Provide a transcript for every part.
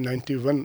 91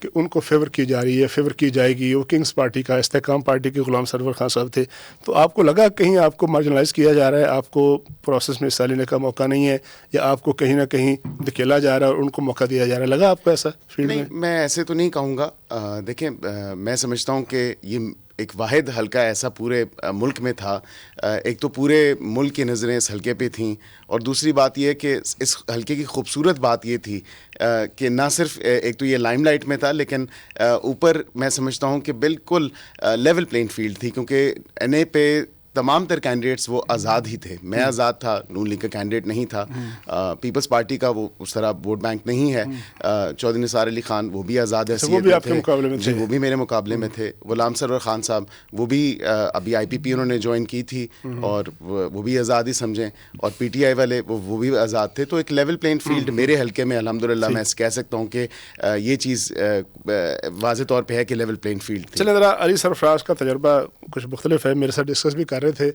کہ ان کو فیور کی جا رہی ہے، فیور کی جائے گی. وہ کنگز پارٹی کا، استحکام پارٹی کے غلام سرور خان صاحب تھے. تو آپ کو لگا کہیں آپ کو مارجنلائز کیا جا رہا ہے، آپ کو پروسیس میں حصہ لینے کا موقع نہیں ہے، یا آپ کو کہیں نہ کہیں دھکیلا جا رہا ہے اور ان کو موقع دیا جا رہا ہے؟ لگا آپ کو ایسا فیلڈ میں؟ نہیں، میں ایسے تو نہیں کہوں گا. دیکھیں، میں سمجھتا ہوں کہ یہ ایک واحد حلقہ ایسا پورے ملک میں تھا. ایک تو پورے ملک کی نظریں اس حلقے پہ تھیں، اور دوسری بات یہ کہ اس حلقے کی خوبصورت بات یہ تھی کہ نہ صرف ایک تو یہ لائم لائٹ میں تھا، لیکن اوپر میں سمجھتا ہوں کہ بالکل لیول پلینگ فیلڈ تھی، کیونکہ این اے پہ تمام تر کینڈیڈیٹس وہ آزاد ہی تھے. میں آزاد تھا، نون لیگ کا کینڈیڈیٹ نہیں تھا. پیپلز پارٹی کا وہ اس طرح ووٹ بینک نہیں ہے. چودھری نثار علی خان وہ بھی آزاد حیثیت وہ بھی آپ کے مقابلے میں تھے. جی، وہ بھی میرے مقابلے میں تھے. غلام سرور خان صاحب وہ بھی ابھی آئی پی پی انہوں نے جوائن کی تھی، اور وہ بھی آزاد ہی سمجھیں. اور پی ٹی آئی والے وہ بھی آزاد تھے. تو ایک لیول پلینگ فیلڈ میرے حلقے میں الحمدللہ میں کہہ سکتا ہوں کہ یہ چیز واضح طور پہ ہے کہ لیول پلینگ فیلڈ تھی. چلیں ذرا علی سرفراز کا تجربہ کچھ مختلف ہے. میرے ساتھ ڈسکس بھی کر رہے تھے،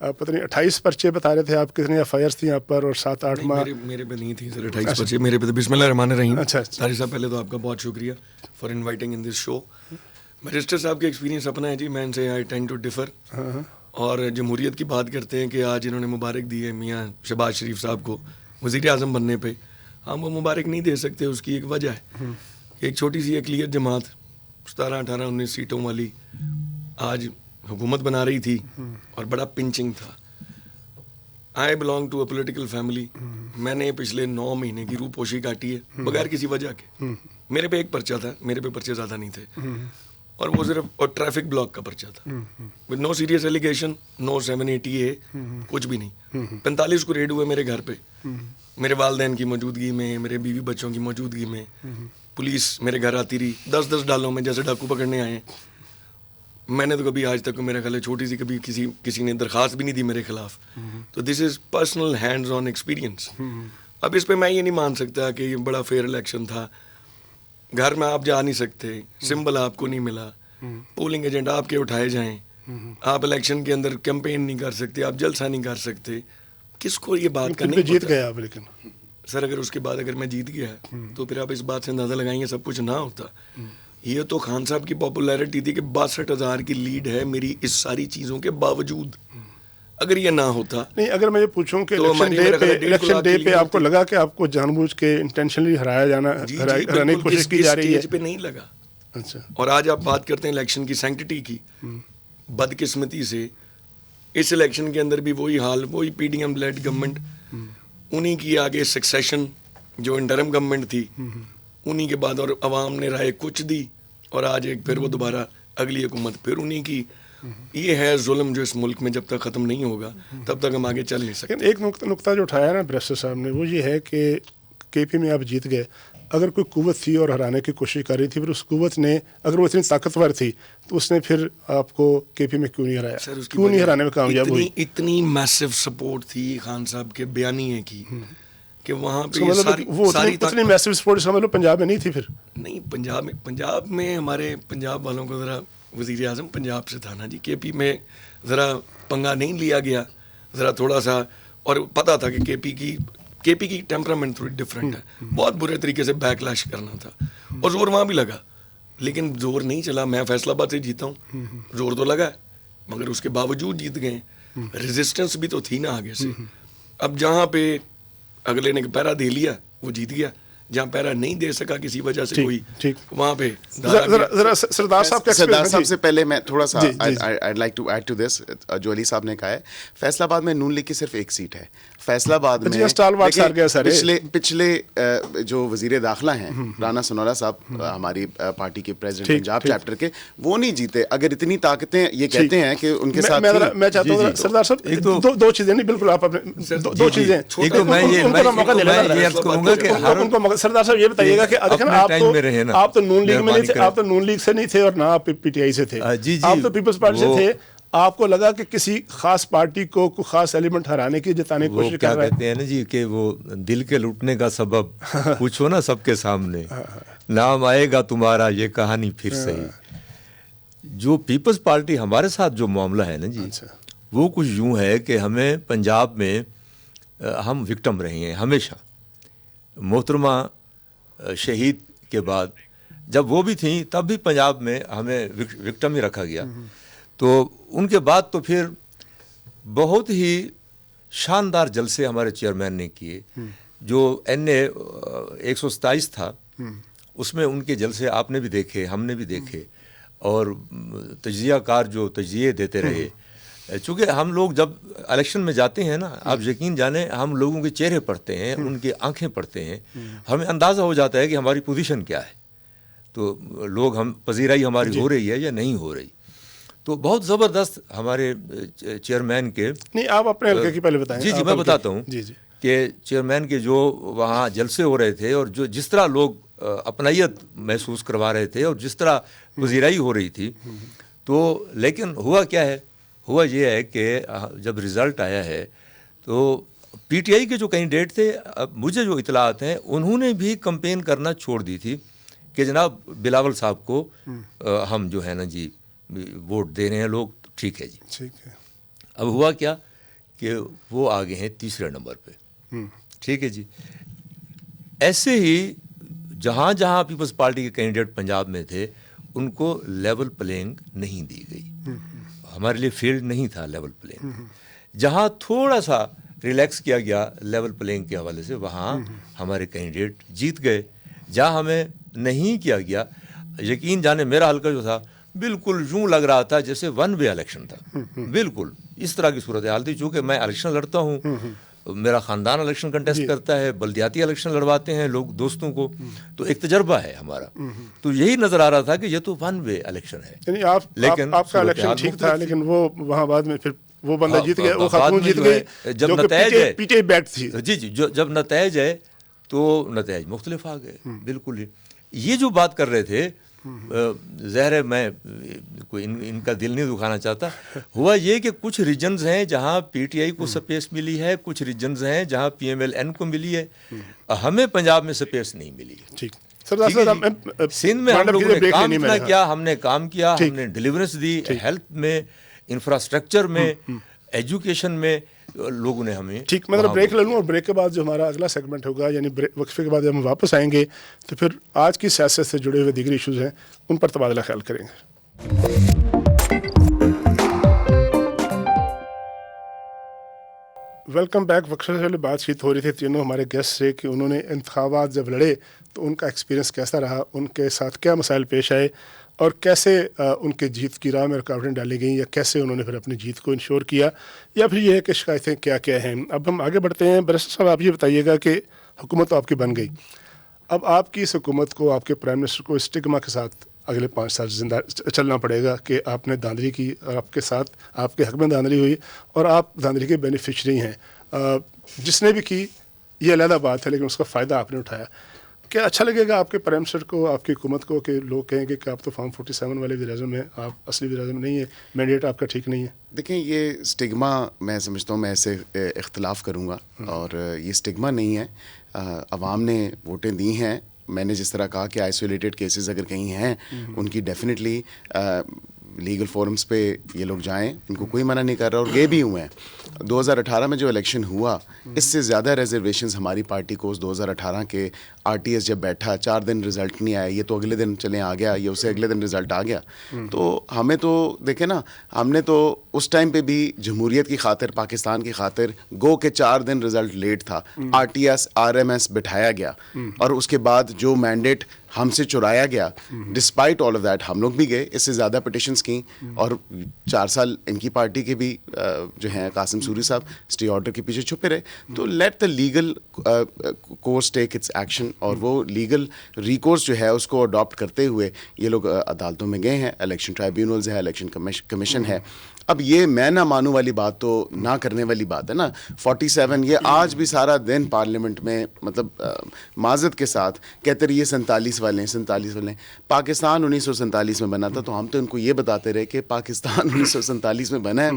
پتہ نہیں 28 پرچے بتا رہے تھے آپ، کتنی ایف آئی آرز تھیں آپ پر، اور 7-8 ماہ. میرے پہ نہیں تھی سر 28 پرچے، میرے پہ تو بسم اللہ الرحمن الرحیم. اچھا طاہر صاحب، پہلے تو آپ کا بہت شکریہ for inviting in this show. Barrister صاحب کا ایکسپیرینس اپنا ہے جی، میں ان سے آئی ٹینڈ ٹو ڈفر. اور جمہوریت کی بات کرتے ہیں کہ آج انہوں نے مبارک دی ہے میاں شہباز شریف صاحب کو وزیر اعظم بننے پہ. ہم وہ مبارک نہیں دے سکتے، اس کی ایک وجہ ہے. ایک چھوٹی سی اقلیت جماعت 17, 18, 19 سیٹوں والی آج حکومت بنا رہی تھی، اور بڑا پنچنگ تھا. I belong to a political family. میں نے پچھلے 9 مہینے کی روح پوشی کاٹی ہے بغیر کسی وجہ کے. میرے پہ ایک پرچہ تھا، میرے پہ پرچے زیادہ نہیں تھے، اور وہ صرف ٹریفک بلاک کا پرچہ تھا. With no serious allegation, no 780A، کچھ بھی نہیں. 45 کو ریڈ ہوئے میرے گھر پہ، میرے والدین کی موجودگی میں، میرے بیوی بچوں کی موجودگی میں. پولیس میرے گھر آتی رہی 10-10 ڈالوں میں، جیسے ڈاکو پکڑنے آئے. میں نے تو کبھی آج تک میرا خیال ہے چھوٹی سی کبھی کسی نے درخواست بھی نہیں دی میرے خلاف. تو this is personal hands on experience. اب اس پہ میں یہ نہیں مان سکتا کہ یہ بڑا فیئر الیکشن تھا. گھر میں آپ جا نہیں سکتے، سمبل آپ کو نہیں ملا، پولنگ ایجنٹ آپ کے اٹھائے جائیں، آپ الیکشن کے اندر کیمپین نہیں کر سکتے، آپ جلسہ نہیں کر سکتے. کس کو یہ بات کا نہیں جیت گئے آپ؟ لیکن سر اگر اس کے بعد اگر میں جیت گیا تو پھر آپ اس بات سے اندازہ لگائیں گے سب کچھ نہ ہوتا. یہ تو خان صاحب کی پاپولیرٹی تھی کہ 62,000 کی لیڈ ہے میری اس ساری چیزوں کے باوجود. اگر یہ نہ ہوتا نہیں، اگر میں یہ پوچھوں کہ الیکشن ڈے پہ آپ کو لگا کہ آپ کو جان بوجھ کے انٹینشنلی ہرانے کی کوشش کی جا رہی ہے؟ پہ نہیں لگا. اچھا. اور آج آپ بات کرتے ہیں الیکشن کی سینکٹی کی، بدقسمتی سے اس الیکشن کے اندر بھی وہی حال، وہی P D M led government, انہی کی آگے سکسیشن جو انٹرم گورنمنٹ تھی، انہی کے بعد اور عوام نے رائے کچھ دی، اور آج ایک پھر وہ دوبارہ اگلی حکومت پھر انہی کی. یہ ہے ظلم جو اس ملک میں جب تک ختم نہیں ہوگا تب تک ہم آگے چل نہیں سکتے. ایک نقطہ جو اٹھایا نا بیرسٹر صاحب نے، وہ یہ ہے کہ کے پی میں آپ جیت گئے. اگر کوئی قوت تھی اور ہرانے کی کوشش کر رہی تھی، پھر اس قوت نے، اگر وہ اتنی طاقتور تھی تو اس نے پھر آپ کو کے پی میں کیوں نہیں ہرایا؟ کیوں نہیں ہرانے میں کامیاب ہوئی؟ اتنی میسو سپورٹ تھی خان صاحب کے بیانیے کی کہ وہاں پہ اتنی میسو سپورٹ سمجھ لو پنجاب میں نہیں تھی. پھر نہیں، پنجاب میں ہمارے پنجاب والوں کو ذرا وزیر اعظم پنجاب سے تھا نا جی. کے پی میں ذرا پنگا نہیں لیا گیا، ذرا تھوڑا سا، اور پتہ تھا کہ کے پی کی ٹیمپرامنٹ تھوڑی ڈفرینٹ ہے. بہت برے طریقے سے بیک لیش کرنا تھا، اور زور وہاں بھی لگا، لیکن زور نہیں چلا. میں فیصل آباد سے جیتا ہوں، زور تو لگا مگر اس کے باوجود جیت گئے. ریزسٹنس بھی تو تھی نا آگے سے. اب جہاں پہ اگلے نے پیرا دے لیا وہ جیت گیا، جہاں پیرا نہیں دے سکا کسی وجہ سے کوئی، وہاں پہ. سردار صاحب سے پہلے میں تھوڑا سا I'd like to add to this. جو علی صاحب نے کہا ہے، فیصل آباد میں نون لیگ کی صرف ایک سیٹ ہے. فیصل آباد میں پچھلے جو وزیر داخلہ ہیں رانا سنولا صاحب، ہماری پارٹی کے پریزیڈنٹ پنجاب چیپٹر کے، وہ نہیں جیتے. اگر اتنی طاقتیں یہ کہتے ہیں کہ ان کے ساتھ، میں چاہتا ہوں سردار صاحب دو چیزیں، نہیں بالکل آپ اپنے دو چیزیں، سردار صاحب یہ بتائیے گا کہ آپ تو نون لیگ میں نہیں تھے، آپ تو نون لیگ سے نہیں تھے، اور نہ آپ پی ٹی آئی سے تھے، آپ تو پیپلز پارٹی سے تھے. آپ کو لگا کہ کسی خاص پارٹی کو کوئی خاص ایلیمنٹ ہرانے کی جتانے کی کوشش کر رہا ہے؟ کہتے ہیں نا جی کہ وہ دل کے لٹنے کا سبب پوچھو نا سب کے سامنے، نام آئے گا تمہارا یہ کہانی پھر صحیح. جو پیپلز پارٹی ہمارے ساتھ جو معاملہ ہے نا جی، وہ کچھ یوں ہے کہ ہمیں پنجاب میں ہم وکٹم رہے ہیں ہمیشہ. محترمہ شہید کے بعد جب وہ بھی تھیں تب بھی پنجاب میں ہمیں وکٹم ہی رکھا گیا. تو ان کے بعد تو پھر بہت ہی شاندار جلسے ہمارے چیئرمین نے کیے. جو NA 127 تھا اس میں ان کے جلسے آپ نے بھی دیکھے, ہم نے بھی دیکھے, اور تجزیہ کار جو تجزیے دیتے رہے. چونکہ ہم لوگ جب الیکشن میں جاتے ہیں نا, آپ یقین جانیں ہم لوگوں کے چہرے پڑھتے ہیں, ان کی آنکھیں پڑھتے ہیں, ہمیں اندازہ ہو جاتا ہے کہ ہماری پوزیشن کیا ہے, تو لوگ ہم پذیرائی ہماری ہو رہی ہے یا نہیں ہو رہی. تو بہت زبردست ہمارے چیئرمین کے, نہیں آپ اپنے حلقے کی پہلے بتائیں. جی میں بتاتا ہوں کہ چیئرمین کے جو وہاں جلسے ہو رہے تھے اور جو جس طرح لوگ اپنائیت محسوس کروا رہے تھے اور جس طرح پذیرائی ہو رہی تھی, تو لیکن ہوا کیا ہے, ہوا یہ ہے کہ جب رزلٹ آیا ہے تو PTI کے جو کینڈیڈیٹ تھے, مجھے جو اطلاعات ہیں انہوں نے بھی کمپین کرنا چھوڑ دی تھی کہ جناب بلاول صاحب کو ہم جو ہے نا جی ووٹ دے رہے ہیں لوگ, ٹھیک ہے جی ٹھیک ہے. اب ہوا کیا کہ وہ آگے ہیں تیسرے نمبر پہ, ٹھیک ہے جی. ایسے ہی جہاں جہاں پیپلز پارٹی کے کینڈیڈیٹ پنجاب میں تھے ان کو لیول پلینگ نہیں دی گئی. ہمارے لیے فیلڈ نہیں تھا لیول پلینگ. جہاں تھوڑا سا ریلیکس کیا گیا لیول پلینگ کے حوالے سے وہاں ہمارے کینڈیڈیٹ جیت گئے. جہاں ہمیں نہیں کیا گیا, یقین جانے میرا حلقہ جو تھا بالکل یوں لگ رہا تھا جیسے ون وے الیکشن تھا, بالکل اس طرح کی صورتحال تھی. چونکہ میں الیکشن لڑتا ہوں, میرا خاندان الیکشن کنٹیسٹ کرتا ہے, بلدیاتی الیکشن لڑواتے ہیں لوگ دوستوں کو, تو ایک تجربہ ہے ہمارا. تو یہی نظر آ رہا تھا کہ یہ تو ون وے الیکشن ہے. یعنی لیکن آپ کا الیکشن ٹھیک تھا, لیکن وہ وہاں بعد میں پھر وہ بندہ جیت گیا, وہ خاتون جیت گئی جب نتائج ہے PTI بیک تھی. جی جب نتائج ہے تو نتائج مختلف آ گئے بالکل ہی. یہ جو بات کر رہے تھے, ظاہر ہے میں کوئی ان کا دل نہیں دکھانا چاہتا. ہوا یہ کہ کچھ ریجنز ہیں جہاں PTI کو سپیس ملی ہے, کچھ ریجنز ہیں جہاں PMLN کو ملی ہے, ہمیں پنجاب میں سپیس نہیں ملی. ٹھیک سندھ میں ہم لوگوں نے کام اتنا کیا, ہم نے کام کیا, ہم نے ڈیلیورنس دی, ہیلتھ میں, انفراسٹرکچر میں, ایجوکیشن میں لوگوں نے ہمیں. ٹھیک, میں بریک لے لوں, اور بریک کے بعد جو ہمارا اگلا سیگمنٹ ہوگا یعنی وقفے کے بعد جب ہم واپس آئیں گے تو پھر آج کی سیاست سے جڑے ہوئے دیگر ایشوز ہیں ان پر تبادلہ خیال کریں گے. Welcome back. وقفے سے پہلے بات چیت ہو رہی تھی تینوں ہمارے گیسٹ سے کہ انہوں نے انتخابات جب لڑے تو ان کا ایکسپیرینس کیسا رہا, ان کے ساتھ کیا مسائل پیش آئے, اور کیسے ان کے جیت کی راہ میں رکاوٹیں ڈالی گئیں, یا کیسے انہوں نے پھر اپنی جیت کو انشور کیا, یا پھر یہ ہے کہ شکایتیں کیا کیا ہیں. اب ہم آگے بڑھتے ہیں. برسٹر صاحب آپ یہ بتائیے گا کہ حکومت تو آپ کی بن گئی, اب آپ کی اس حکومت کو, آپ کے پرائم منسٹر کو اسٹگما کے ساتھ اگلے 5 سال زندہ چلنا پڑے گا کہ آپ نے دھاندلی کی اور آپ کے ساتھ آپ کے حق میں دھاندلی ہوئی اور آپ دھاندلی کے بینیفیشری ہیں. جس نے بھی کی یہ علیحدہ بات ہے, لیکن اس کا فائدہ آپ نے اٹھایا. کیا اچھا لگے گا آپ کے پرائم منسٹر کو, آپ کی حکومت کو, کہ لوگ کہیں گے کہ آپ تو فارم 47 والے وزیر اعظم ہیں, آپ اصلی وزیر اعظم نہیں ہیں, مینڈیٹ آپ کا ٹھیک نہیں ہے؟ دیکھیں, یہ اسٹگما میں سمجھتا ہوں میں ایسے اختلاف کروں گا, اور یہ اسٹگما نہیں ہے. عوام نے ووٹیں دی ہیں. میں نے جس طرح کہا کہ آئسولیٹڈ کیسز اگر کہیں ہیں ان کی ڈیفینیٹلی لیگل فورمز پہ یہ لوگ جائیں, ان کو کوئی منع نہیں کر رہا, اور گئے بھی ہوئے ہیں. 2018 میں جو الیکشن ہوا اس سے زیادہ ریزرویشنز ہماری پارٹی کو اس 2018 کے RTS جب بیٹھا 4 دن رزلٹ نہیں آیا, یہ تو اگلے دن چلیں آ گیا, یہ اسے اگلے دن رزلٹ آ گیا. تو ہمیں تو دیکھیں نا, ہم نے تو اس ٹائم پہ بھی جمہوریت کی خاطر, پاکستان کی خاطر گو کہ 4 دن رزلٹ لیٹ تھا, RTS RMS بٹھایا گیا, اور اس کے بعد جو مینڈیٹ ہم سے چرایا گیا, ڈسپائٹ آل آف دیٹ ہم لوگ بھی گئے, اس سے زیادہ پٹیشنز کیں, اور 4 سال ان کی پارٹی کے بھی جو ہیں قاسم سوری صاحب اسٹے آرڈر کے پیچھے چھپے رہے. تو let the legal course take its action, اور وہ لیگل ریکورس جو ہے اس کو اڈاپٹ کرتے ہوئے یہ لوگ عدالتوں میں گئے ہیں, الیکشن ٹرائیبیونلز ہے, الیکشن کمیشن ہے. اب یہ میں نہ مانوں والی بات تو نہ کرنے والی بات ہے نا. 47 یہ آج بھی سارا دن پارلیمنٹ میں مطلب معذرت کے ساتھ کہتے رہیے 47 والے ہیں. پاکستان 1947 میں بنا تھا, تو ہم تو ان کو یہ بتاتے رہے کہ پاکستان 1947 میں بنا ہے.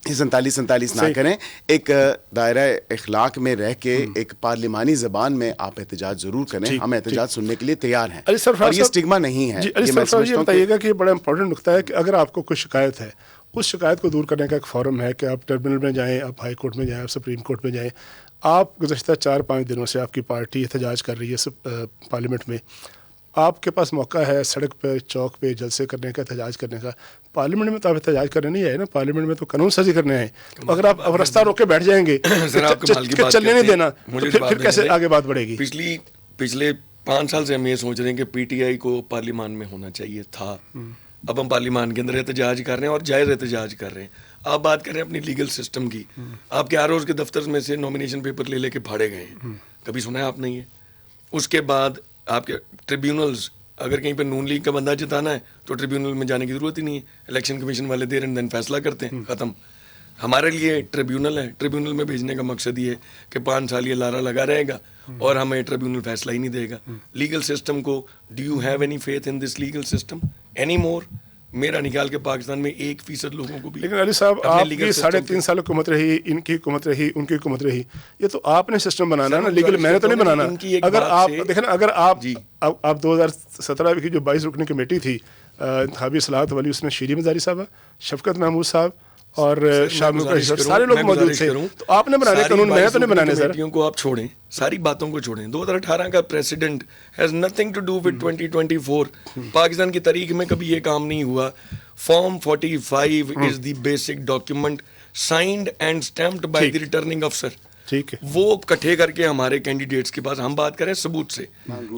47 نہ کریں, ایک دائرہ اخلاق میں رہ کے ایک پارلیمانی زبان میں آپ احتجاج ضرور کریں, ہم احتجاج سننے کے لیے تیار ہیں, اور یہ اسٹگما نہیں ہے. یہ بتائیے گا کہ یہ بڑا امپورٹنٹ نقطہ ہے کہ اگر آپ کو کوئی شکایت ہے, اس شکایت کو دور کرنے کا ایک فورم ہے کہ آپ ٹربیونل میں جائیں, آپ ہائی کورٹ میں جائیں, آپ سپریم کورٹ میں جائیں. آپ گزشتہ 4-5 دنوں سے آپ کی پارٹی احتجاج کر رہی ہے پارلیمنٹ میں, آپ کے پاس موقع ہے سڑک پہ چوک پہ جلسے کرنے کا, احتجاج کرنے کا. پارلیمنٹ میں تو آپ احتجاج کرنے نہیں آئے نا, پارلیمنٹ میں تو قانون سازی کرنے آئے. اگر آپ اب رستہ روک کے بیٹھ جائیں گے کہ چلنے نہیں دینا تو پھر کیسے آگے بات بڑھے گی؟ پچھلے 5 سال سے ہم یہ سوچ رہے ہیں کہ پی ٹی آئی کو پارلیمان میں ہونا چاہیے تھا. اب ہم پارلیمان کے اندر احتجاج کر رہے ہیں اور جائز احتجاج کر رہے ہیں. آپ بات کر رہے ہیں اپنی لیگل سسٹم کی. آپ کے ROs کے دفتر میں سے نامینیشن پیپر لے کے پھاڑے گئے ہیں, کبھی سنا ہے آپ نے یہ؟ اس کے بعد آپ کے ٹریبیونلز, اگر کہیں پہ نون لیگ کا بندہ جتانا ہے تو ٹریبیونل میں جانے کی ضرورت ہی نہیں ہے, الیکشن کمیشن والے دیر اینڈ دین فیصلہ کرتے ہیں, ختم. ہمارے لیے ٹریبیونل ہے, ٹریبیونل میں بھیجنے کا مقصد یہ ہے کہ 5 سال یہ لارا لگا رہے گا اور ہمیں ٹریبیونل فیصلہ ہی نہیں دے گا. لیگل سسٹم کو, do you have any faith in this legal system any more? میرا نکال کے پاکستان میں 1% لوگوں کو بھی. لیکن علی صاحب آپ کی 3.5 سال حکومت رہی, ان کی حکومت رہی, ان کی حکومت رہی, یہ تو آپ نے سسٹم بنانا ہے نا, لیگل میں نے تو نہیں بنانا. اگر آپ دیکھیں نا, اگر آپ 2017 کی جو 22 رکنی کمیٹی تھی انتخابی اصلاحات والی, اس میں شیریں مزاری صاحبہ, شفقت محمود صاحب اور شاہ ملک, سارے لوگ موجود تھے. تو آپ نے بنانے قانون, میں تو نہیں بنانے. سر کمیٹیوں کو آپ چھوڑیں, ساری باتوں کو چھوڑیں. 2018 کا president has nothing to do with 2024. Pakistan کی تاریخ میں کبھی یہ کام نہیں ہوا. Form 45 is the basic document signed and stamped by the returning افسر. ٹھیک ہے, وہ کٹھے کر کے ہمارے کینڈیڈیٹس کے پاس, ہم بات کریں ثبوت سے,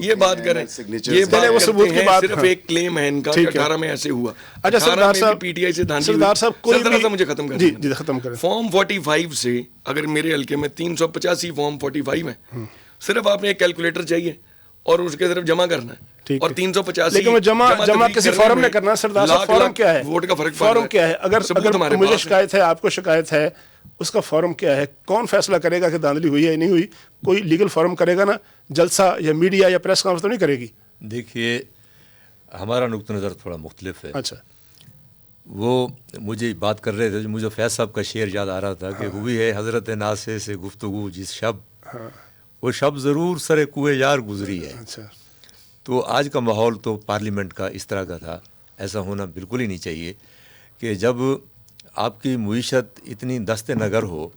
یہ بات کریں, یہ بات کرتے ہیں صرف ایک کلیم ہے ان کا کہ 18 میں ایسے ہوا. اچھا سردار صاحب, پی ٹی آئی سے سردار صاحب کوئی بھی مجھے ختم کریں. جی ختم کریں. فارم 45 سے اگر میرے حلقے میں 385 فارم 45 ہے, صرف آپ نے ایک کیلکولیٹر چاہیے اور اس کے صرف جمع کرنا ہے, اور 385 لیکن جمع کسی فارم میں کرنا. سردار صاحب فارم کیا ہے, ووٹ کا فرق فارم کیا ہے؟ اگر مجھے شکایت ہے, آپ کو شکایت ہے, اس کا فارم کیا ہے؟ کون فیصلہ کرے گا کہ دھاندلی ہوئی ہے یا نہیں ہوئی؟ کوئی لیگل فارم کرے گا نا, جلسہ یا میڈیا یا پریس کانفرنس تو نہیں کرے گی. دیکھیے ہمارا نقطہ نظر تھوڑا مختلف ہے. اچھا, وہ مجھے بات کر رہے تھے, مجھے فیض صاحب کا شعر یاد آ رہا تھا کہ ہوئی ہے حضرت ناصر سے گفتگو جس شب, وہ شب ضرور سر کوئے یار گزری ہے. اچھا, تو آج کا ماحول تو پارلیمنٹ کا اس طرح کا تھا. ایسا ہونا بالکل ہی نہیں چاہیے کہ جب آپ کی معیشت اتنی دست نگر ہو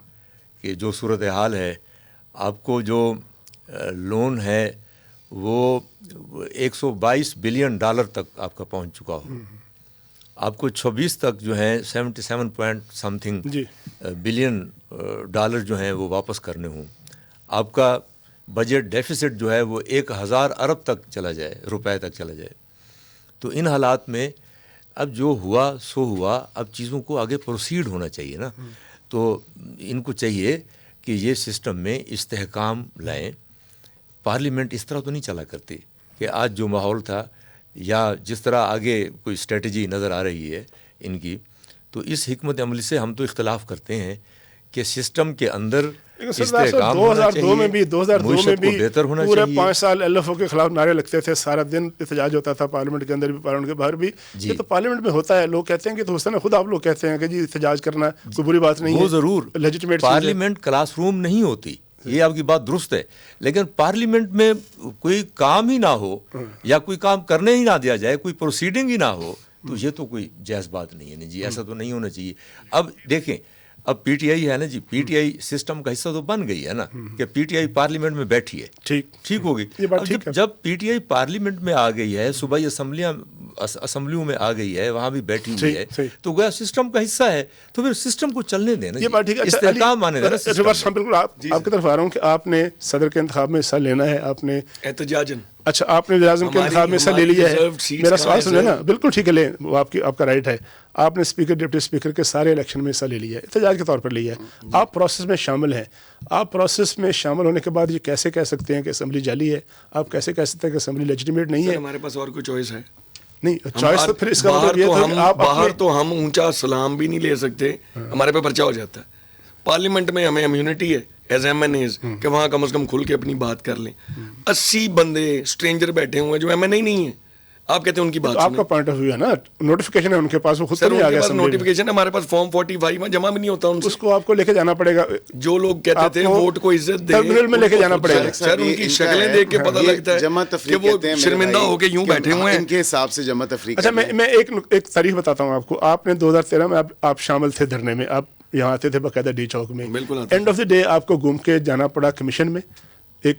کہ جو صورتحال ہے, آپ کو جو لون ہے وہ $122 بلین تک آپ کا پہنچ چکا ہو, آپ کو 26 تک جو ہیں 77 point some thing billion dollar جو ہیں وہ واپس کرنے ہوں, آپ کا بجٹ ڈیفیسٹ جو ہے وہ 1000 ارب تک چلا جائے, روپے تک چلا جائے. تو ان حالات میں اب جو ہوا سو ہوا, اب چیزوں کو آگے پروسیڈ ہونا چاہیے نا. تو ان کو چاہیے کہ یہ سسٹم میں استحکام لائیں. پارلیمنٹ اس طرح تو نہیں چلا کرتی کہ آج جو ماحول تھا یا جس طرح آگے کوئی اسٹریٹجی نظر آ رہی ہے ان کی, تو اس حکمت عملی سے ہم تو اختلاف کرتے ہیں کہ سسٹم کے اندر استحکام ہونا چاہیے, 2002 میں بھی بہتر ہونا پورے چاہیے. 5 سال LFO کے خلاف نعرے لگتے تھے, سارا دن احتجاج ہوتا تھا, پارلیمنٹ کے اندر بھی پارلیمنٹ کے باہر بھی. یہ تو پارلیمنٹ میں ہوتا ہے, لوگ کہتے ہیں کہ تو حسن خود آپ لوگ کہتے ہیں کہ جی احتجاج کرنا کوئی بری بات نہیں ہے, وہ ضرور لیجیٹمیٹ. پارلیمنٹ کلاس روم نہیں ہوتی, یہ آپ کی بات درست ہے, لیکن پارلیمنٹ میں کوئی کام ہی نہ ہو یا کوئی کام کرنے ہی نہ دیا جائے, کوئی پروسیڈنگ ہی نہ ہو, تو یہ تو کوئی جائز بات نہیں ہے. جی ایسا تو نہیں ہونا چاہیے. اب دیکھیں, اب پی ٹی آئی ہے نا جی, پی ٹی آئی سسٹم کا حصہ تو بن گئی ہے نا کہ پی ٹی آئی پارلیمنٹ میں بیٹھی ہے, ٹھیک ہوگی. جب پی ٹی آئی پارلیمنٹ میں آ گئی ہے, صوبائی اسمبلیوں میں آ گئی ہے, وہاں بھی بیٹھی ہوئی ہے, تو گویا سسٹم کا حصہ ہے, تو پھر سسٹم کو چلنے دینا, استحکام آنے دینا. بالکل آپ کی طرف آ رہا ہوں کہ آپ نے صدر کے انتخاب میں حصہ لینا ہے, آپ نے احتجاجن, اچھا آپ نے وزیر اعظم کے انتخاب میں حصہ لے لیا ہے. میرا سوال سنیں نا, بالکل ٹھیک ہے, لیں, وہ آپ کا رائٹ ہے. آپ نے اسپیکر ڈپٹی اسپیکر کے سارے الیکشن میں حصہ لے لیا ہے, احتجاج کے طور پر لیا ہے, آپ پروسیس میں شامل ہیں. آپ پروسیس میں شامل ہونے کے بعد یہ کیسے کہہ سکتے ہیں کہ اسمبلی جعلی ہے؟ آپ کیسے کہہ سکتے ہیں کہ اسمبلی لیجیٹیمیٹ نہیں ہے؟ ہمارے پاس اور کوئی چوائس ہے نہیں, چوائس تو پھر اس کا مطلب یہ ہے کہ آپ باہر تو ہم اونچا سلام بھی نہیں لے سکتے, ہمارے پہ پرچہ ہو جاتا ہے. پارلیمنٹ میں ہمیں امیونٹی ہے ایز ایم این ایز کہ وہاں کم از کم کھل کے اپنی بات کر لیں. 80 بندے اسٹرینجر بیٹھے ہوئے ہیں جو ایم این اے نہیں ہیں, آپ کہتے ہیں ان کی بات. آپ کا پوائنٹ آف ویو ہے نا, نوٹیفیکیشن ہے ان کے پاس, وہ خود نہیں آ گیا. نوٹیفیکیشن ہمارے پاس فارم 45 میں جمع بھی نہیں ہوتا, اس کو آپ کو لے کے جانا پڑے گا. جو لوگ کہتے تھے ووٹ کو عزت دیں, ٹرمینل میں لے کے جانا پڑے گا. سر ان کی شکلیں دیکھ کے پتہ لگتا ہے کہ وہ شرمندہ ہو کے یوں بیٹھے ہوئے ہیں. ان کے حساب سے جمع تفریق. اچھا میں ایک تاریخ بتاتا ہوں آپ کو. آپ نے 2013 میں آپ شامل تھے دھرنے میں, آپ یہاں آتے تھے باقاعدہ ڈی چوک میں. اینڈ آف دی ڈے آپ کو گھوم کے جانا پڑا کمیشن میں, ایک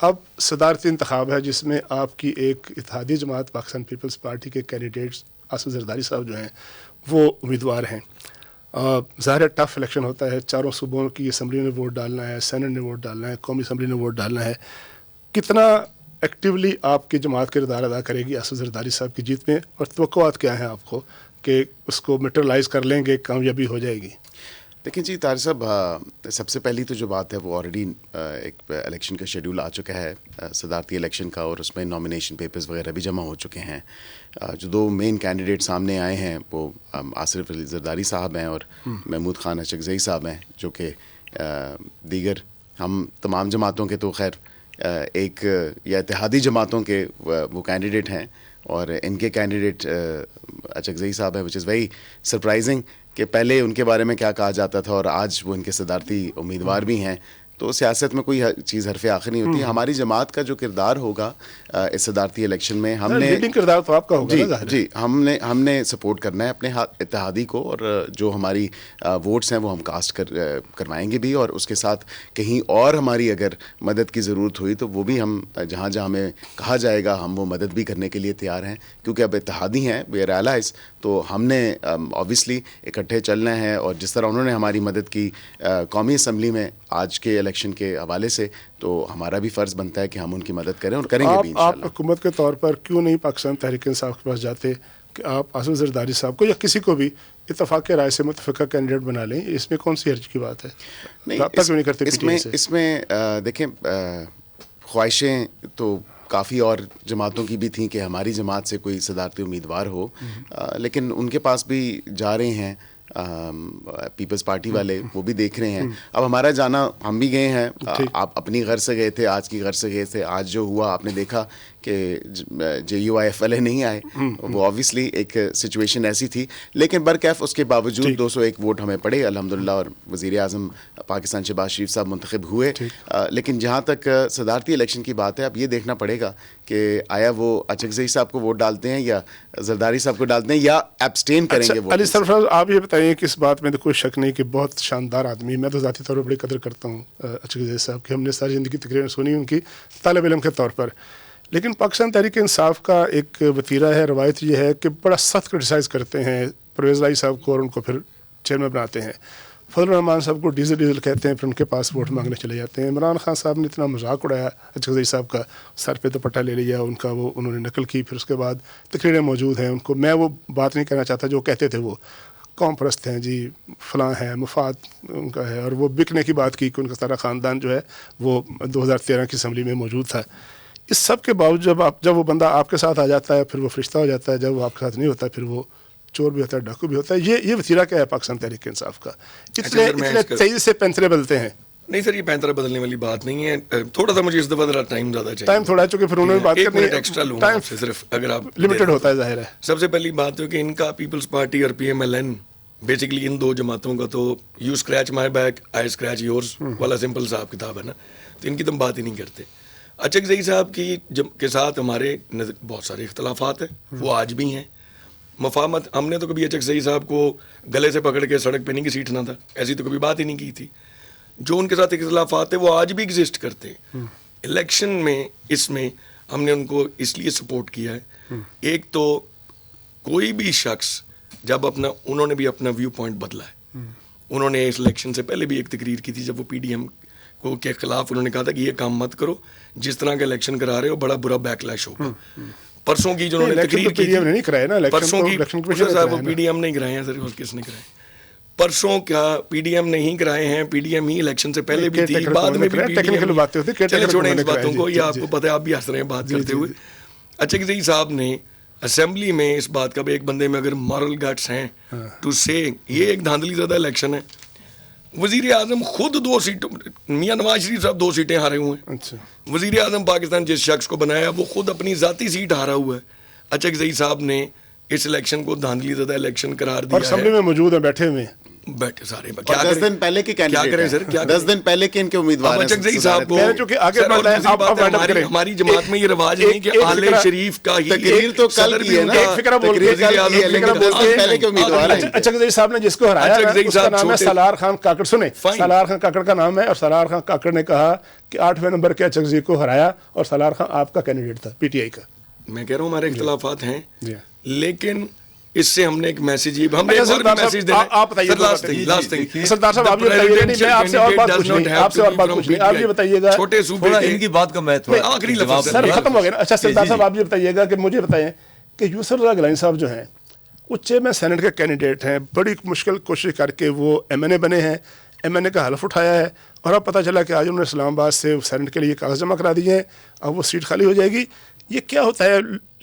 اب صدارتی انتخاب ہے جس میں آپ کی ایک اتحادی جماعت پاکستان پیپلز پارٹی کے کینڈیڈیٹس آصف زرداری صاحب جو ہیں وہ امیدوار ہیں. ظاہر ٹف الیکشن ہوتا ہے, چاروں صوبوں کی اسمبلی نے ووٹ ڈالنا ہے, سینٹ نے ووٹ ڈالنا ہے, قومی اسمبلی نے ووٹ ڈالنا ہے. کتنا ایکٹیولی آپ کی جماعت کردار ادا کرے گی آصف زرداری صاحب کی جیت میں, اور توقعات کیا ہیں آپ کو کہ اس کو میٹرلائز کر لیں گے, کامیابی ہو جائے گی؟ دیکھیں جی طاہر صاحب, سب سے پہلی تو جو بات ہے وہ آلریڈی ایک الیکشن کا شیڈیول آ چکا ہے صدارتی الیکشن کا, اور اس میں نامینیشن پیپرز وغیرہ بھی جمع ہو چکے ہیں. جو دو مین کینڈیڈیٹ سامنے آئے ہیں وہ آصف زرداری صاحب ہیں اور محمود خان اچکزئی صاحب ہیں, جو کہ دیگر ہم تمام جماعتوں کے تو خیر ایک یا اتحادی جماعتوں کے وہ کینڈیڈیٹ ہیں, اور ان کے کینڈیڈیٹ اچکزئی صاحب ہیں, وچ از ویری سرپرائزنگ کہ پہلے ان کے بارے میں کیا کہا جاتا تھا اور آج وہ ان کے صدارتی امیدوار بھی ہیں. تو سیاست میں کوئی چیز حرف آخر نہیں ہوتی. ہماری جماعت کا جو کردار ہوگا اس صدارتی الیکشن میں, ہم نے لیڈنگ کردار تو آپ کا ہوگا. جی ہم نے سپورٹ کرنا ہے اپنے اتحادی کو, اور جو ہماری ووٹس ہیں وہ ہم کاسٹ کروائیں گے بھی, اور اس کے ساتھ کہیں اور ہماری اگر مدد کی ضرورت ہوئی تو وہ بھی ہم جہاں جہاں ہمیں کہا جائے گا ہم وہ مدد بھی کرنے کے لیے تیار ہیں, کیونکہ اب اتحادی ہیں, وی آر ایلائز. تو ہم نے اوبیسلی اکٹھے چلنا ہے, اور جس طرح انہوں نے ہماری مدد کی قومی اسمبلی میں آج کے الیکشن کے حوالے سے, تو ہمارا بھی فرض بنتا ہے کہ ہم ان کی مدد کریں, اور کریں گے بھی انشاءاللہ. آپ حکومت کے طور پر کیوں نہیں پاکستان تحریک انصاف کے پاس جاتے کہ آپ آصف زرداری صاحب کو یا کسی کو بھی اتفاق رائے سے متفقہ کینڈیڈیٹ بنا لیں؟ اس میں کون سی حرج کی بات ہے؟ رابطہ کیوں نہیں کرتے؟ اس میں دیکھیں خواہشیں تو کافی اور جماعتوں کی بھی تھیں کہ ہماری جماعت سے کوئی صدارتی امیدوار ہو, لیکن ان کے پاس بھی جا رہے ہیں پیپلز پارٹی والے, وہ بھی دیکھ رہے ہیں. اب ہمارا جانا, ہم بھی گئے ہیں, آپ اپنی غرض سے گئے تھے, آج کی غرض سے گئے تھے. آج جو ہوا آپ نے دیکھا کہ JUIF نہیں آئے, وہ آبویسلی ایک سچویشن ایسی تھی, لیکن برکیف اس کے باوجود 201 ووٹ ہمیں پڑے الحمدللہ, اور وزیر اعظم پاکستان شہباز شریف صاحب منتخب ہوئے. لیکن جہاں تک صدارتی الیکشن کی بات ہے, اب یہ دیکھنا پڑے گا کہ آیا وہ اچکزئی صاحب کو ووٹ ڈالتے ہیں یا زرداری صاحب کو ڈالتے ہیں, یا ایبسٹین کریں گے. علی سرفراز, آپ یہ بتائیے کہ اس بات میں تو کوئی شک نہیں کہ بہت شاندار آدمی, میں تو ذاتی طور پر بڑی قدر کرتا ہوں اچکزئی صاحب کی, ہم نے ساری زندگی تقریباً سنی ان کی طالب علم کے طور پر. لیکن پاکستان تحریک انصاف کا ایک وتیرہ ہے, روایت یہ ہے کہ بڑا سخت کرٹیسائز کرتے ہیں پرویز لائی صاحب کو, اور ان کو پھر چیئرمین بناتے ہیں. فضل الرحمان صاحب کو ڈیزل کہتے ہیں, پھر ان کے پاس ووٹ مانگنے چلے جاتے ہیں. عمران خان صاحب نے اتنا مذاق اڑایا اچکزئی صاحب کا, سر پہ دوپٹہ لے لیا ان کا, وہ انہوں نے نقل کی. پھر اس کے بعد تقریریں موجود ہیں ان کو, میں وہ بات نہیں کہنا چاہتا جو کہتے تھے, وہ قوم پرست ہیں جی, فلاں ہیں, مفاد ان کا ہے, اور وہ بکنے کی بات کی کہ ان کا سارا خاندان جو ہے وہ 2013 کی اسمبلی میں موجود تھا. اس سب کے باوجود جب وہ بندہ آپ کے ساتھ آ جاتا ہے, پھر وہ فرشتہ ہو جاتا ہے. جب وہ آپ کے ساتھ نہیں ہوتا پھر وہ چور بھی ہوتا ہے, ڈاکو بھی ہوتا ہے. یہ وتیرہ کیا ہے پاکستان تحریک انصاف کا؟ اتنے تیز سے پینترے بدلتے ہیں. نہیں سر, یہ پینترا بدلنے والی بات نہیں ہے. تھوڑا سا مجھے اس دفعہ ذرا ٹائم زیادہ چاہیے. ٹائم تھوڑا ہے چونکہ پھر انہوں نے بات کرنی ہے, ایکسٹرا لوں گا صرف, اگر آپ لمیٹڈ ہوتا ہے ظاہر ہے. سب سے پہلی بات ہے کہ ان کا پیپلز پارٹی اور PMLN بیسکلی ان دو جماعتوں کا تو you scratch my back I scratch yours والا سمپل سا آپ کتاب ہے نا, تو ان کی تو ہم بات ہی نہیں کرتے. اچکزئی صاحب کے ساتھ ہمارے بہت سارے اختلافات ہیں, وہ آج بھی ہیں. مفاہمت, ہم نے تو کبھی اچکزئی صاحب کو گلے سے پکڑ کے سڑک پہ نہیں گھسیٹنا تھا, ایسی تو کبھی بات ہی نہیں کی تھی. جو ان کے ساتھ اختلافات ہیں وہ آج بھی ایگزسٹ کرتے ہیں. الیکشن میں اس میں ہم نے ان کو اس لیے سپورٹ کیا ہے, ایک تو کوئی بھی شخص جب انہوں نے بھی اپنا ویو پوائنٹ بدلا ہے. انہوں نے اس الیکشن سے پہلے بھی ایک تقریر کی تھی جب وہ PDM کو کے خلاف انہوں نے کہا تھا کہ یہ کام مت کرو, جس طرح کا الیکشن کرا رہے ہو بڑا برا بیک لیش ہوگا. پرسوں کی جو انہوں نے تقریر کی تھی, پرسوں کی صاحب وہ PDM نہیں کرائے ہیں سر, اور کس نے کرائے؟ پرسوں کیا PDM نہیں کرائے ہیں, PDM ہی الیکشن سے پہلے بھی تھی, بعد میں بھی PDM. چلے چھوڑیں اس باتوں کو, یہ آپ کو پتہ ہے, آپ بھی ہنس رہے ہیں بات کرتے ہوئے. اچکزئی صاحب نے اسمبلی میں اس بات کا بھی, ایک بندے میں اگر مارل گٹس ہیں ٹو سے, یہ ایک دھاندلی زدہ الیکشن ہے. وزیر اعظم خود 2 سیٹوں, میاں نواز شریف صاحب 2 سیٹیں ہارے ہوئے ہیں. وزیر اعظم پاکستان جس شخص کو بنایا وہ خود اپنی ذاتی سیٹ ہارا ہوا ہے. اچکزئی صاحب نے اس الیکشن کو دھاندلی زدہ الیکشن قرار دیا اور اسمبلی میں موجود ہیں, بیٹھے ہوئے ہیں. بیٹھے سارے. اور 10 دن پہلے کے کینڈیڈیٹ ہیں, 10 دن پہلے کے ان کے امیدوار ہیں. چکزئی صاحب کو آگے ہماری جماعت میں یہ رواج نہیں کہ اہل شریف کا ہی تقریر تو کل کی ہے نا, پہلے کے امیدوار ہیں. چکزئی صاحب نے جس کو ہرایا اس کا نام ہے سالار خان کاکڑ. سنیں, سالار خان کاکڑ کا نام ہے, اور سالار خان کاکڑ نے کہا کہ 8ویں نمبر کے چکزئی کو ہرایا, اور سالار خان آپ کا کینڈیڈیٹ تھا پی ٹی آئی کا. میں کہہ رہا ہوں ہمارے اختلافات ہیں, لیکن اس سے ہم نے ایک میسج یہ ہم نے ایک اور میسج دینا. آپ بتائیے سردار صاحب, آپ یہ بتائیے, نہیں میں آپ سے اور بات پوچھنی ہے, آپ سے اور بات پوچھنی ہے, آپ یہ بتائیے گا چھوٹے صوبے ان کی بات کا میں تھوڑا آخری لفظ سر ختم ہو گیا نا. اچھا سردار صاحب آپ یہ بتائیے گا کہ مجھے بتائیں کہ یوسف رضا گیلانی صاحب جو ہیں وہ چیئرمین سینٹ کے کینڈیڈیٹ ہیں, بڑی مشکل کوشش کر کے وہ ایم این اے بنے ہیں, ایم این اے کا حلف اٹھایا ہے, اور اب پتہ چلا کہ آج انہوں نے اسلام آباد سے سینٹ کے لیے کاغذ جمع کرا دیے ہیں, اب وہ سیٹ خالی ہو جائے گی. یہ کیا ہوتا ہے,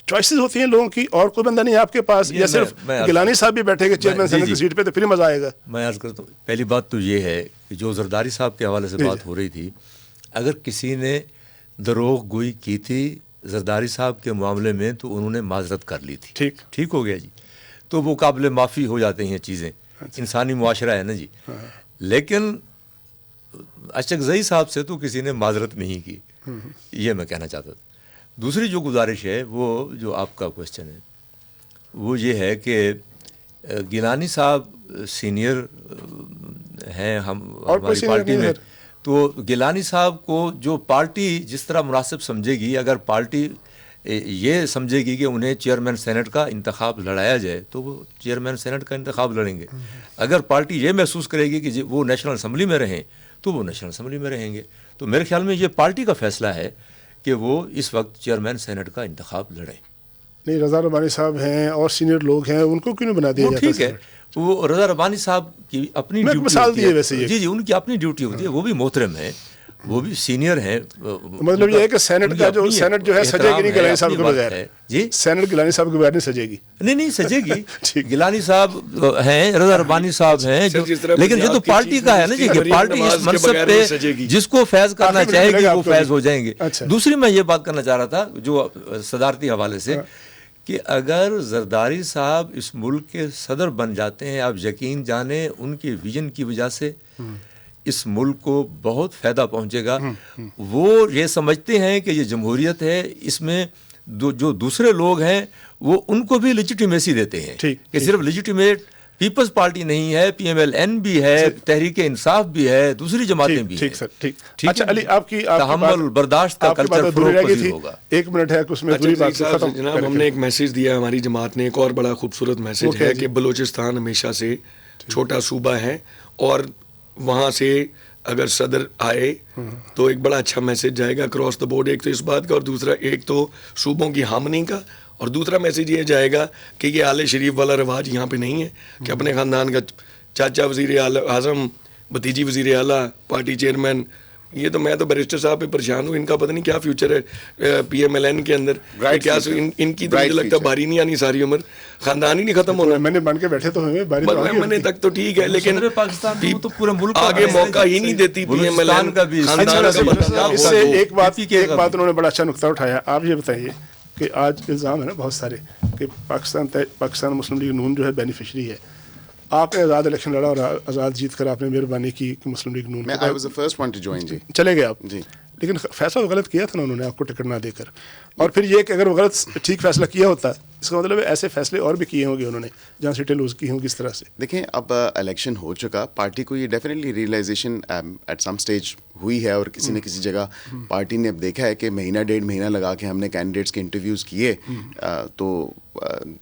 چوائسیز ہوتی ہیں لوگوں کی, اور کوئی بندہ نہیں ہے آپ کے پاس, یا صرف گیلانی صاحب بھی بیٹھے گے چیئرمین سینٹ کی سیٹ پہ, تو پھر مزہ آئے گا. میں عرض کرتا ہوں, پہلی بات تو یہ ہے کہ جو زرداری صاحب کے حوالے سے بات ہو رہی تھی, اگر کسی نے دروغ گوئی کی تھی زرداری صاحب کے معاملے میں تو انہوں نے معذرت کر لی تھی, ٹھیک ہو گیا جی, تو وہ قابل معافی ہو جاتے ہیں چیزیں, انسانی معاشرہ ہے نا جی. لیکن اچکزئی صاحب سے تو کسی نے معذرت نہیں کی, یہ میں کہنا چاہتا تھا. دوسری جو گزارش ہے وہ جو آپ کا کوشچن ہے وہ یہ ہے کہ گیلانی صاحب سینئر ہیں ہماری پارٹی میں, تو گیلانی صاحب کو جو پارٹی جس طرح مناسب سمجھے گی, اگر پارٹی یہ سمجھے گی کہ انہیں چیئرمین سینٹ کا انتخاب لڑایا جائے تو وہ چیئرمین سینٹ کا انتخاب لڑیں گے. اگر پارٹی یہ محسوس کرے گی کہ وہ نیشنل اسمبلی میں رہیں تو وہ نیشنل اسمبلی میں رہیں گے. تو میرے خیال میں یہ پارٹی کا فیصلہ ہے کہ وہ اس وقت چیئرمین سینٹ کا انتخاب لڑیں. نہیں, رضا ربانی صاحب ہیں اور سینئر لوگ ہیں, ان کو کیوں نہیں بنا دیا جاتا؟ ٹھیک ہے, وہ رضا ربانی صاحب کی اپنی ڈیوٹی ہے, جی ان کی اپنی ڈیوٹی ہوتی ہے, وہ بھی محترم ہیں, وہ بھی سینئر ہیں. مطلب یہ ہے کہ سینٹ کا جو سینٹ جو ہے سجے گی نہیں گیلانی صاحب کے بغیر, جی سینٹ گیلانی صاحب کے بغیر نہیں سجے گی. نہیں سجے گی. گیلانی صاحب ہیں, رضا ربانی صاحب ہیں, لیکن یہ تو پارٹی کا ہے نا جی, کہ پارٹی اس منصب پہ جس کو فیض کرنا چاہے گی وہ فیض ہو جائیں گے. دوسری میں یہ بات کرنا چاہ رہا تھا جو صدارتی حوالے سے, کہ اگر زرداری صاحب اس ملک کے صدر بن جاتے ہیں, آپ یقین جانیں ان کے ویژن کی وجہ سے اس ملک کو بہت فائدہ پہنچے گا. وہ یہ سمجھتے ہیں کہ یہ جمہوریت ہے, اس میں جو دوسرے لوگ ہیں وہ ان کو بھی لیجیٹیمیسی دیتے ہیں, کہ صرف لیجیٹیمیٹ پیپلز پارٹی نہیں ہے, پی ایم ایل این بھی ہے, تحریک انصاف بھی ہے, دوسری جماعتیں بھی ہیں. ٹھیک. اچھا علی, آپ کی تحمل برداشت کا کلچر فروغ پذیر ہوگا. 1 منٹ ہے, اس میں پوری بات ختم. جناب ہم نے ایک میسج دیا ہماری جماعت نے, ایک اور بڑا خوبصورت میسج ہے کہ بلوچستان ہمیشہ سے چھوٹا صوبہ ہے, اور وہاں سے اگر صدر آئے تو ایک بڑا اچھا میسج جائے گا اکراس دا بورڈ. ایک تو اس بات کا, اور دوسرا ایک تو صوبوں کی ہارمنی کا, اور دوسرا میسج یہ جائے گا کہ یہ آل شریف والا رواج یہاں پہ نہیں ہے کہ اپنے خاندان کا چاچا وزیر اعظم, بھتیجی وزیر اعلیٰ, پارٹی چیئرمین. یہ تو میں تو بیرسٹر صاحب پہ پریشان ہوں, ان کا پتہ نہیں کیا فیوچر ہے پی ایم ایل این کے اندر, کیا ان کی تو مجھے لگتا ہے باری نہیں آنی, ساری عمر خاندان ہی نہیں ختم ہونا. میں نے بن کے بیٹھے تو میں تک تو ٹھیک ہے, لیکن آگے موقع ہی نہیں دیتی پی ایم ایل این کا بھی. اس سے ایک بات انہوں نے بڑا اچھا نقطہ اٹھایا. آپ یہ بتائیے کہ آج الزام ہے نا بہت سارے کہ پاکستان مسلم لیگ نون جو ہے بینیفیشری ہے. آپ نے آزاد الیکشن لڑا اور آزاد جیت کر آپ نے مہربانی کی کہ مسلم لیگ نون چلے گئے آپ, لیکن فیصلہ تو غلط کیا تھا نا انہوں نے آپ کو ٹکٹ نہ دے کر. اور پھر یہ کہ اگر وہ غلط ٹھیک فیصلہ کیا ہوتا, اس کا مطلب ہے ایسے فیصلے اور بھی کیے ہوں گے انہوں نے جہاں سیٹیں لوز کی ہوں. کس طرح سے دیکھیں, اب الیکشن ہو چکا, پارٹی کو یہ definitely realisation at some stage ہوئی ہے, اور کسی نہ کسی جگہ پارٹی نے اب دیکھا ہے کہ 1.5 مہینہ لگا کے ہم نے کینڈیڈیٹس کے انٹرویوز کیے, تو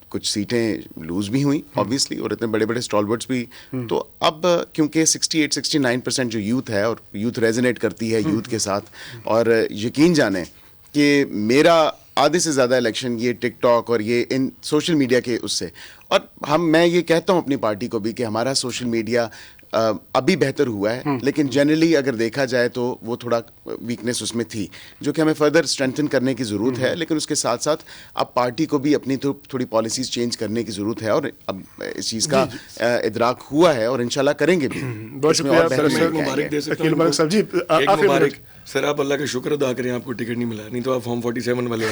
کچھ سیٹیں لوز بھی ہوئیں آبویسلی, اور اتنے بڑے بڑے اسٹالورٹس بھی. تو اب کیونکہ 68-69% جو یوتھ ہے, اور یوتھ ریزونیٹ کرتی ہے یوتھ کے ساتھ, اور یقین جانیں کہ میرا آدھے سے زیادہ الیکشن یہ ٹک ٹاک اور یہ ان سوشل میڈیا کے اس سے, اور میں یہ کہتا ہوں اپنی پارٹی کو بھی کہ ہمارا سوشل میڈیا ابھی بہتر ہوا ہے, لیکن جنرلی اگر دیکھا جائے تو وہ تھوڑا ویکنیس اس میں تھی جو کہ ہمیں فردر اسٹرینتھن کرنے کی ضرورت ہے, لیکن اس کے ساتھ ساتھ اب پارٹی کو بھی اپنی تھوڑی پالیسیز چینج کرنے کی ضرورت ہے, اور اب اس چیز کا ادراک ہوا ہے اور انشاءاللہ کریں گے بھی. بہت شکریہ. مبارک دے سکتا عقیل ملک صاحب جی, آخری مبارک سر, آپ اللہ کا شکر ادا کریں آپ کو ٹکٹ نہیں ملا, نہیں تو آپ فارم 47 والے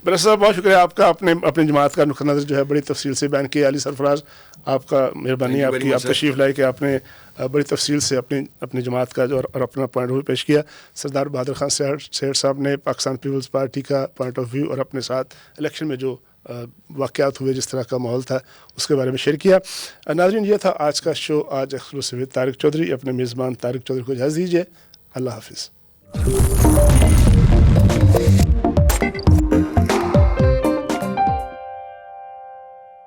برس صاحب بہت شکریہ آپ کا, اپنی جماعت کا نقطہ نظر جو ہے بڑی تفصیل سے بیان کیا. علی سرفراز آپ کا مہربانی, آپ کی آپ تشریف لائے کہ آپ نے بڑی تفصیل سے اپنی جماعت کا جو اور اپنا پوائنٹ آف ویو پیش کیا. سردار بہادر خان سیٹھ صاحب نے پاکستان پیپلز پارٹی کا پوائنٹ آف ویو اور اپنے ساتھ الیکشن میں جو واقعات ہوئے, جس طرح کا ماحول تھا, اس کے بارے میں شیئر کیا. ناظرین, یہ تھا آج کا شو, آج ایکسکلوسیو طارق چودھری. اپنے میزبان طارق چودھری کو اجازت دیجیے. اللہ حافظ.